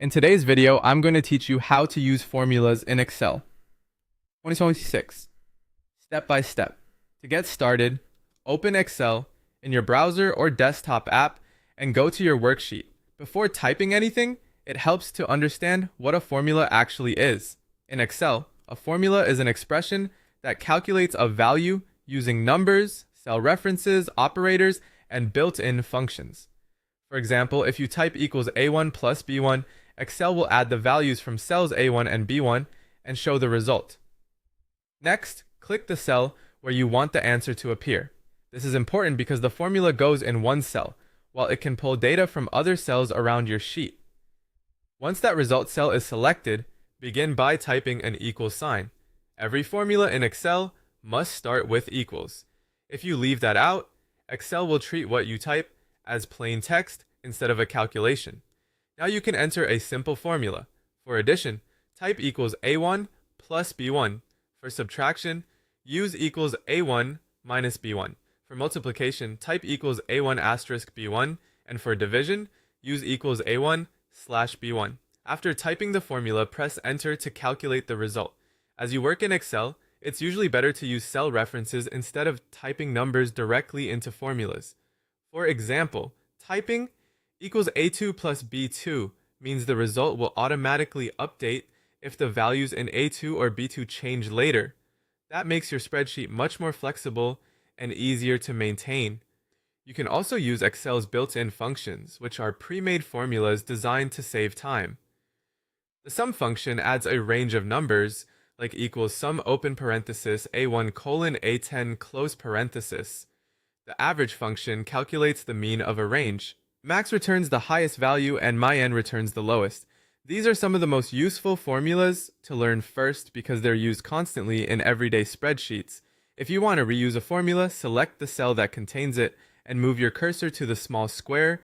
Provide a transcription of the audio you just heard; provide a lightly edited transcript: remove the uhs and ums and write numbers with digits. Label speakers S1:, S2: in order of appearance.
S1: In today's video, I'm going to teach you how to use formulas in Excel. 2026. Step by step. To get started, open Excel in your browser or desktop app and go to your worksheet. Before typing anything, it helps to understand what a formula actually is. In Excel, a formula is an expression that calculates a value using numbers, cell references, operators, and built-in functions. For example, if you type equals A1 plus B1, Excel will add the values from cells A1 and B1 and show the result. Next, click the cell where you want the answer to appear. This is important because the formula goes in one cell, while it can pull data from other cells around your sheet. Once that result cell is selected, begin by typing an equal sign. Every formula in Excel must start with equals. If you leave that out, Excel will treat what you type as plain text instead of a calculation. Now you can enter a simple formula. For addition, type equals A1 plus B1. For subtraction, use equals A1 minus B1. For multiplication, type equals A1 asterisk B1. And for division, use equals A1 slash B1. After typing the formula, press enter to calculate the result. As you work in Excel, it's usually better to use cell references instead of typing numbers directly into formulas. For example, typing equals A2 plus B2 means the result will automatically update if the values in A2 or B2 change later. That makes your spreadsheet much more flexible and easier to maintain. You can also use Excel's built-in functions, which are pre-made formulas designed to save time. The sum function adds a range of numbers, like equals sum open parenthesis A1 colon A10 close parenthesis. The average function calculates the mean of a range. Max returns the highest value and min returns the lowest. These are some of the most useful formulas to learn first because they're used constantly in everyday spreadsheets. If you want to reuse a formula, select the cell that contains it and move your cursor to the small square